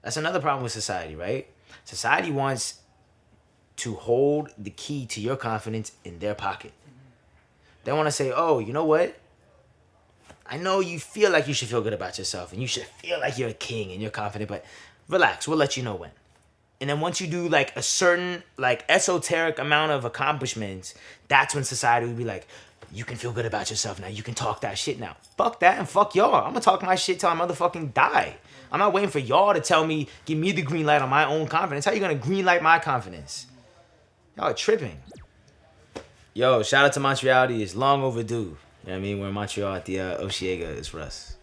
That's another problem with society, right? Society wants to hold the key to your confidence in their pocket. They want to say, oh, you know what? I know you feel like you should feel good about yourself and you should feel like you're a king and you're confident, but relax, we'll let you know when. And then once you do like a certain like esoteric amount of accomplishments, that's when society will be like, you can feel good about yourself now. You can talk that shit now. Fuck that and fuck y'all. I'm gonna talk my shit till I motherfucking die. I'm not waiting for y'all to tell me, give me the green light on my own confidence. How you gonna green light my confidence? Y'all are tripping. Yo, shout out to Montreality. It's long overdue. You know what I mean? We're in Montreal at the Oshiega. It's Russ.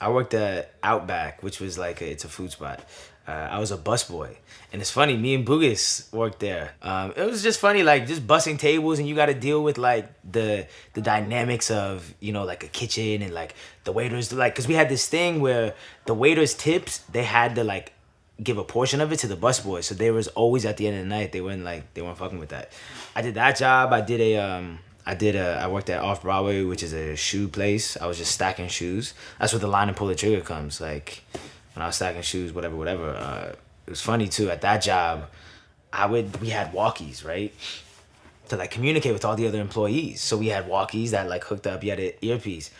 I worked at Outback, which was like it's a food spot. I was a busboy, and it's funny. Me and Bugis worked there. It was just funny, like just bussing tables, and you got to deal with like the dynamics of like a kitchen and like the waiters, like because we had this thing where the waiters' tips they had to like give a portion of it to the busboys, so they was always at the end of the night they weren't fucking with that. I did that job. I worked at Off Broadway, which is a shoe place. I was just stacking shoes. That's where the line and pull the trigger comes. Like when I was stacking shoes, whatever. It was funny too. At that job, we had walkies, right? To like communicate with all the other employees. So we had walkies that like hooked up. You had an earpiece.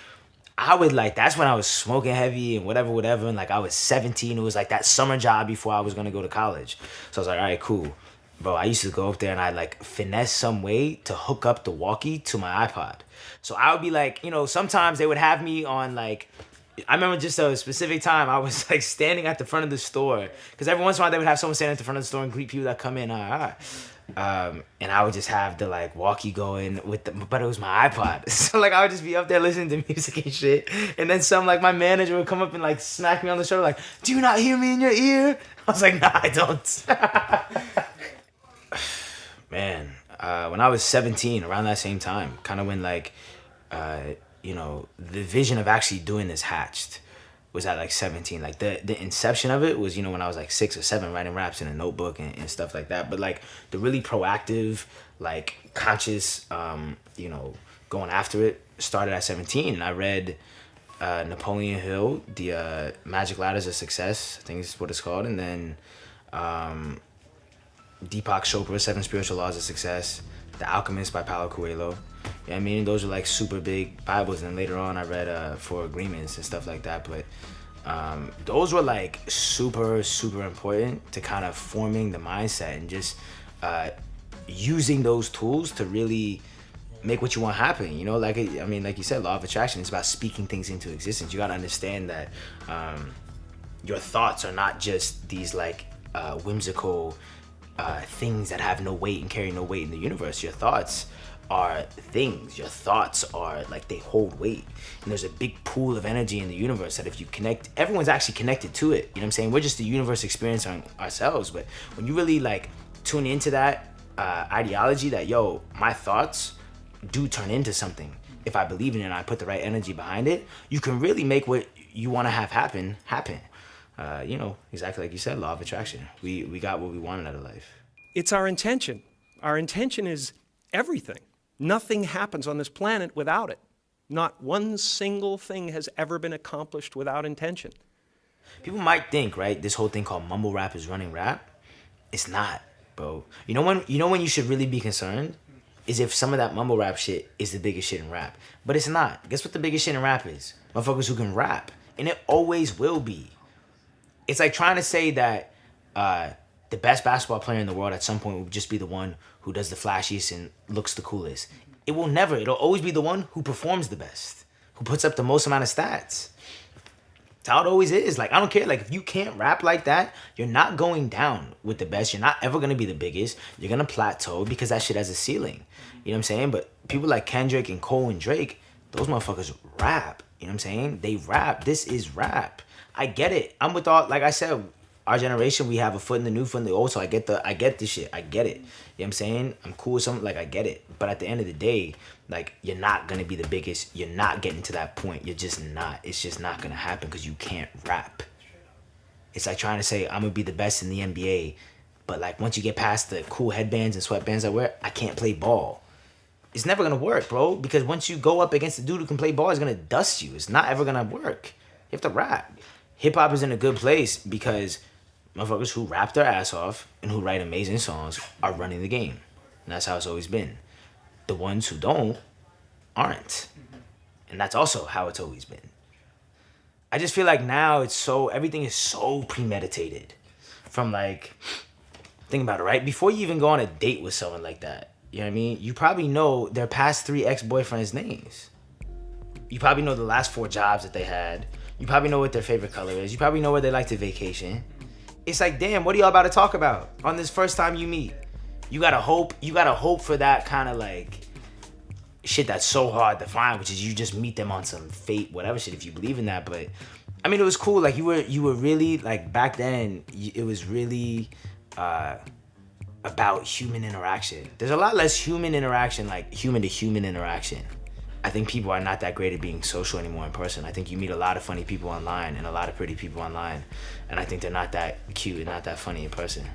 That's when I was smoking heavy and whatever. And like I was 17. It was like that summer job before I was gonna go to college. So I was like, all right, cool. Bro, I used to go up there and I'd like finesse some way to hook up the walkie to my iPod. So I would be like, sometimes they would have me on like, I remember just a specific time I was like standing at the front of the store. Because every once in a while they would have someone standing at the front of the store and greet people that come in. And I would just have the like walkie going but it was my iPod. So like I would just be up there listening to music and shit. And then my manager would come up and like smack me on the shoulder like, do you not hear me in your ear? I was like, nah, I don't. Man, when I was 17, around that same time, kind of when like, the vision of actually doing this hatched was at like 17. Like the inception of it was, when I was like 6 or 7 writing raps in a notebook and stuff like that. But like the really proactive, like conscious, going after it started at 17. And I read Napoleon Hill, the Magic Ladders of Success, I think is what it's called. And then Deepak Chopra's 7 Spiritual Laws of Success, The Alchemist by Paulo Coelho. You know what I mean? Those are like super big Bibles. And then later on I read Four Agreements and stuff like that. But those were like super, super important to kind of forming the mindset and just using those tools to really make what you want happen. Like you said, law of attraction is about speaking things into existence. You got to understand that your thoughts are not just these like whimsical things that have no weight and carry no weight in the universe. Your thoughts are things. Your thoughts are like they hold weight. And there's a big pool of energy in the universe that if you connect, everyone's actually connected to it. You know what I'm saying? We're just the universe experiencing ourselves. But when you really like tune into that ideology that, my thoughts do turn into something. If I believe in it and I put the right energy behind it, you can really make what you want to have happen. Exactly like you said, law of attraction. We got what we wanted out of life. It's our intention. Our intention is everything. Nothing happens on this planet without it. Not one single thing has ever been accomplished without intention. People might think, right, this whole thing called mumble rap is running rap. It's not, bro. You know when you should really be concerned? Is if some of that mumble rap shit is the biggest shit in rap. But it's not. Guess what the biggest shit in rap is? Motherfuckers who can rap. And it always will be. It's like trying to say that the best basketball player in the world at some point will just be the one who does the flashiest and looks the coolest. It will never. It'll always be the one who performs the best, who puts up the most amount of stats. That's how it always is. Like, I don't care. Like, if you can't rap like that, you're not going down with the best. You're not ever going to be the biggest. You're going to plateau because that shit has a ceiling. You know what I'm saying? But people like Kendrick and Cole and Drake, those motherfuckers rap. You know what I'm saying? They rap. This is rap. I get it. I'm with all, like I said, our generation, we have a foot in the new, foot in the old. So I get the shit. I get it. You know what I'm saying? I'm cool with something, like, I get it. But at the end of the day, like, you're not gonna be the biggest. You're not getting to that point. You're just not. It's just not gonna happen because you can't rap. It's like trying to say I'm gonna be the best in the NBA, but like once you get past the cool headbands and sweatbands I wear, I can't play ball. It's never gonna work, bro. Because once you go up against a dude who can play ball, he's gonna dust you. It's not ever gonna work. You have to rap. Hip hop is in a good place because motherfuckers who rap their ass off and who write amazing songs are running the game. And that's how it's always been. The ones who don't aren't. And that's also how it's always been. I just feel like now everything is so premeditated. From like, think about it, right? Before you even go on a date with someone like that, you know what I mean? You probably know their past 3 ex-boyfriends' names. You probably know the last 4 jobs that they had. You probably know what their favorite color is. You probably know where they like to vacation. It's like, damn, what are y'all about to talk about on this first time you meet? You gotta hope for that kind of like shit that's so hard to find, which is you just meet them on some fate, whatever shit, if you believe in that. But I mean, it was cool. Like you were really, like, back then, it was really about human interaction. There's a lot less human interaction, like human to human interaction. I think people are not that great at being social anymore in person. I think you meet a lot of funny people online and a lot of pretty people online, and I think they're not that cute and not that funny in person.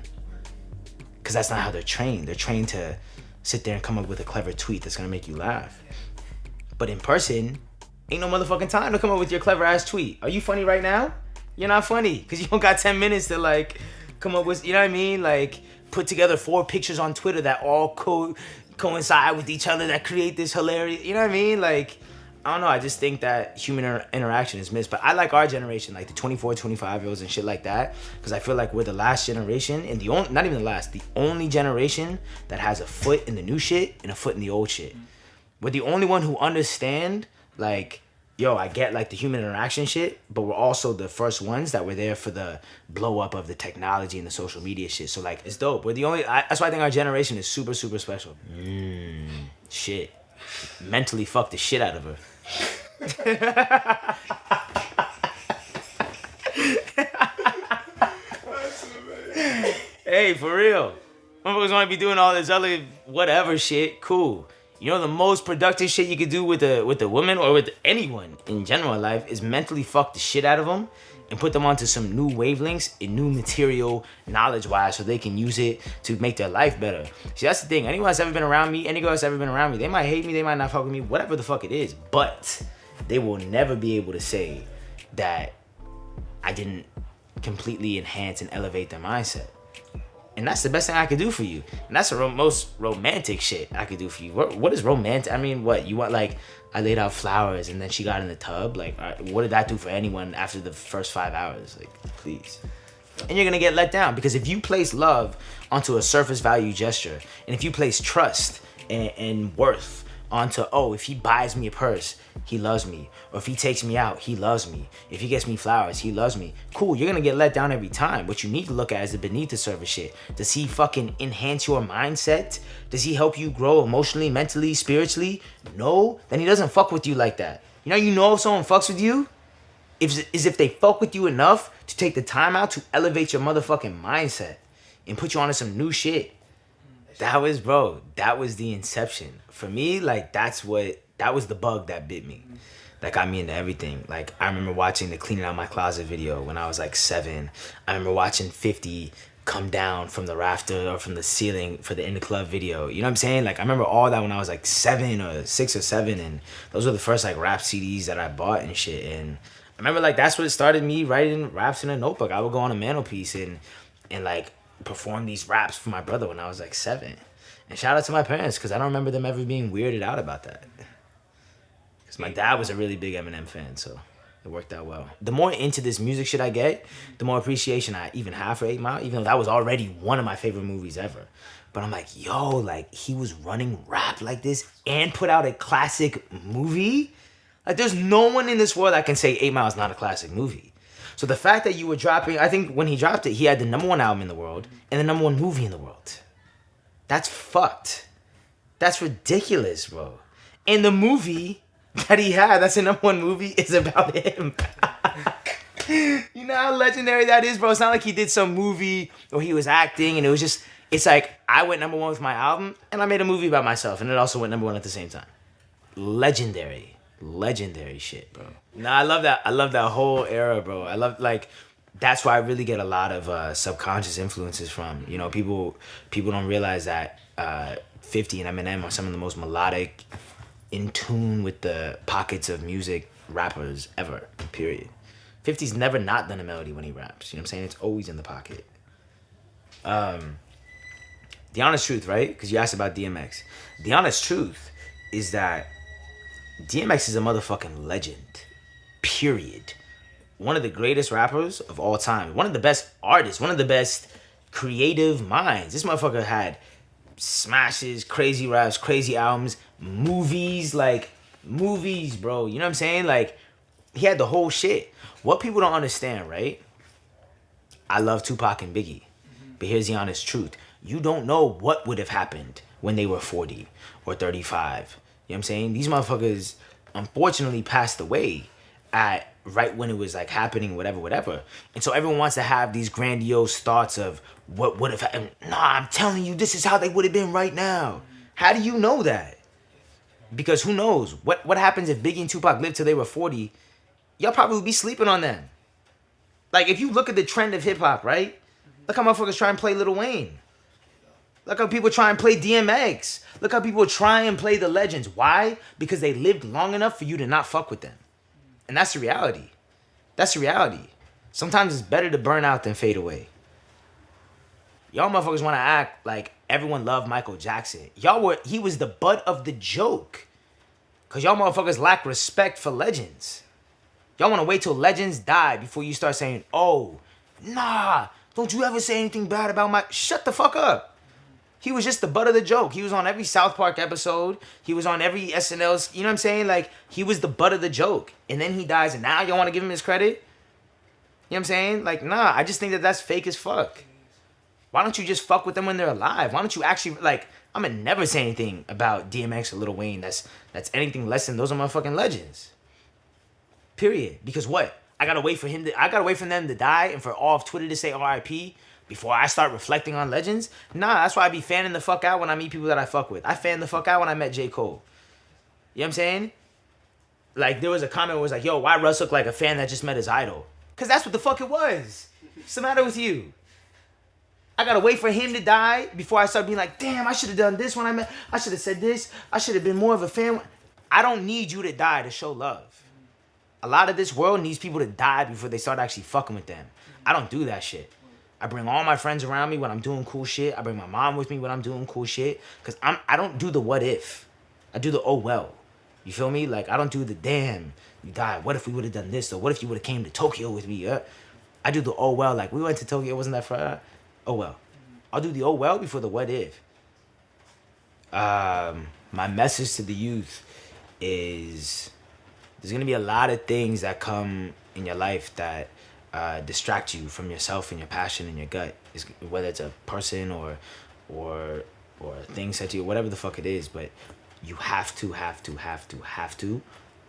Because that's not how they're trained. They're trained to sit there and come up with a clever tweet that's gonna make you laugh. But in person, ain't no motherfucking time to come up with your clever ass tweet. Are you funny right now? You're not funny because you don't got 10 minutes to like come up with, you know what I mean? Like put together 4 pictures on Twitter that all coincide with each other that create this hilarious, you know what I mean? Like, I don't know, I just think that human interaction is missed. But I like our generation, like the 24, 25-year-olds and shit like that, because I feel like we're the last generation, and not even the last, the only generation that has a foot in the new shit and a foot in the old shit. We're the only one who understand, like, yo, I get like the human interaction shit, but we're also the first ones that were there for the blow up of the technology and the social media shit. So like, it's dope. We're the only, that's why I think our generation is super, super special. Shit. Mentally fucked the shit out of her. Hey, for real. Motherfuckers want to be doing all this other whatever shit. Cool. You know, the most productive shit you could do with a woman or with anyone in general in life is mentally fuck the shit out of them and put them onto some new wavelengths and new material knowledge-wise so they can use it to make their life better. See, that's the thing. Anyone that's ever been around me, any girl that's ever been around me, they might hate me, they might not fuck with me, whatever the fuck it is, but they will never be able to say that I didn't completely enhance and elevate their mindset. And that's the best thing I could do for you. And that's the most romantic shit I could do for you. What is romantic? I mean, what? You want, like, I laid out flowers and then she got in the tub? Like, what did that do for anyone after the first 5 hours? Like, please. And you're going to get let down. Because if you place love onto a surface value gesture, and if you place trust and worth onto, oh, if he buys me a purse, he loves me. Or if he takes me out, he loves me. If he gets me flowers, he loves me. Cool, you're gonna get let down every time. What you need to look at is the beneath the surface shit. Does he fucking enhance your mindset? Does he help you grow emotionally, mentally, spiritually? No? Then he doesn't fuck with you like that. You know if someone fucks with you? If they fuck with you enough to take the time out to elevate your motherfucking mindset and put you onto some new shit. That was the inception. For me, like, that was the bug that bit me. That got me into everything. Like, I remember watching the Cleaning Out My Closet video when I was like 7. I remember watching 50 come down from the rafter or from the ceiling for the In the Club video. You know what I'm saying? Like, I remember all that when I was like 7 or 6 or 7. And those were the first like rap CDs that I bought and shit. And I remember like that's what it started me writing raps in a notebook. I would go on a mantelpiece and like perform these raps for my brother when I was like 7. And shout out to my parents, because I don't remember them ever being weirded out about that. Because my dad was a really big Eminem fan, so it worked out well. The more into this music shit I get, the more appreciation I even have for 8 Mile, even though that was already one of my favorite movies ever. But I'm like, yo, like, he was running rap like this and put out a classic movie? Like, there's no one in this world that can say 8 Mile is not a classic movie. So the fact that you were dropping, I think when he dropped it, he had the #1 album in the world and the #1 movie in the world. That's fucked. That's ridiculous, bro. And the movie that he had, that's the #1 movie, is about him. You know how legendary that is, bro? It's not like he did some movie or he was acting and it was just, it's like I went number one with my album and I made a movie about myself and it also went number one at the same time. Legendary. Legendary shit, bro. Nah, I love that. I love that whole era, bro. I love, like, that's why I really get a lot of subconscious influences from. You know, people don't realize that 50 and Eminem are some of the most melodic, in tune with the pockets of music rappers ever, period. 50's never not done a melody when he raps. You know what I'm saying? It's always in the pocket. The honest truth, right? Because you asked about DMX. The honest truth is that DMX is a motherfucking legend. Period. One of the greatest rappers of all time. One of the best artists. One of the best creative minds. This motherfucker had smashes, crazy raps, crazy albums, movies, bro. You know what I'm saying? Like, he had the whole shit. What people don't understand, right? I love Tupac and Biggie. But here's the honest truth. You don't know what would have happened when they were 40 or 35. You know what I'm saying? These motherfuckers unfortunately passed away at right when it was like happening, whatever. And so everyone wants to have these grandiose thoughts of what would have happened. Nah, I'm telling you, this is how they would have been right now. How do you know that? Because who knows? What happens if Biggie and Tupac lived till they were 40? Y'all probably would be sleeping on them. Like, if you look at the trend of hip-hop, right? Look how motherfuckers try and play Lil Wayne. Look how people try and play DMX. Look how people try and play the legends. Why? Because they lived long enough for you to not fuck with them. And that's the reality. That's the reality. Sometimes it's better to burn out than fade away. Y'all motherfuckers want to act like everyone loved Michael Jackson. He was the butt of the joke. Because y'all motherfuckers lack respect for legends. Y'all want to wait till legends die before you start saying, oh, nah, don't you ever say anything bad about my... Shut the fuck up. He was just the butt of the joke. He was on every South Park episode. He was on every SNL. You know what I'm saying? Like, he was the butt of the joke. And then he dies, and now y'all want to give him his credit? You know what I'm saying? Like, nah, I just think that that's fake as fuck. Why don't you just fuck with them when they're alive? Why don't you actually, like, I'm going to never say anything about DMX or Lil Wayne that's anything less than those are motherfucking legends. Period. Because what? I gotta wait for them to die and for all of Twitter to say RIP before I start reflecting on legends? Nah, that's why I be fanning the fuck out when I meet people that I fuck with. I fanned the fuck out when I met J. Cole. You know what I'm saying? Like, there was a comment where it was like, yo, why Russ look like a fan that just met his idol? Because that's what the fuck it was. What's the matter with you? I gotta wait for him to die before I start being like, damn, I should have done this when I met, I should have said this, I should have been more of a fan. I don't need you to die to show love. A lot of this world needs people to die before they start actually fucking with them. I don't do that shit. I bring all my friends around me when I'm doing cool shit. I bring my mom with me when I'm doing cool shit. Because I don't do the what if. I do the oh well. You feel me? Like, I don't do the damn, you died. What if we would have done this? Or what if you would have came to Tokyo with me? I do the oh well. Like, we went to Tokyo. Wasn't that for oh well. I'll do the oh well before the what if. My message to the youth is... There's going to be a lot of things that come in your life that distract you from yourself and your passion and your gut. Whether it's a person or things that you, whatever the fuck it is. But you have to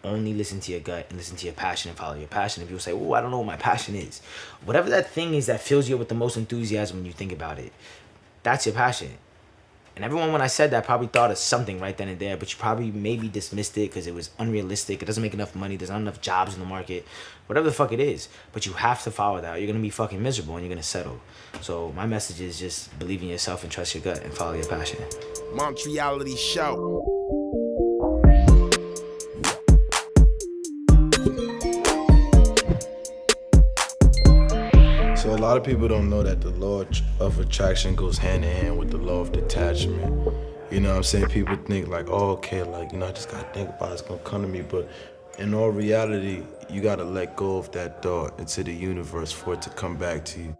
only listen to your gut and listen to your passion and follow your passion. And people say, oh, I don't know what my passion is. Whatever that thing is that fills you with the most enthusiasm when you think about it, that's your passion. And everyone, when I said that, probably thought of something right then and there, but you probably maybe dismissed it because it was unrealistic. It doesn't make enough money. There's not enough jobs in the market. Whatever the fuck it is. But you have to follow that. You're going to be fucking miserable and you're going to settle. So my message is just believe in yourself and trust your gut and follow your passion. Montreality show. So a lot of people don't know that the law of attraction goes hand in hand with the law of detachment. You know what I'm saying? People think like, oh, okay, like, you know, I just gotta think about it, it's gonna come to me. But in all reality, you gotta let go of that thought into the universe for it to come back to you.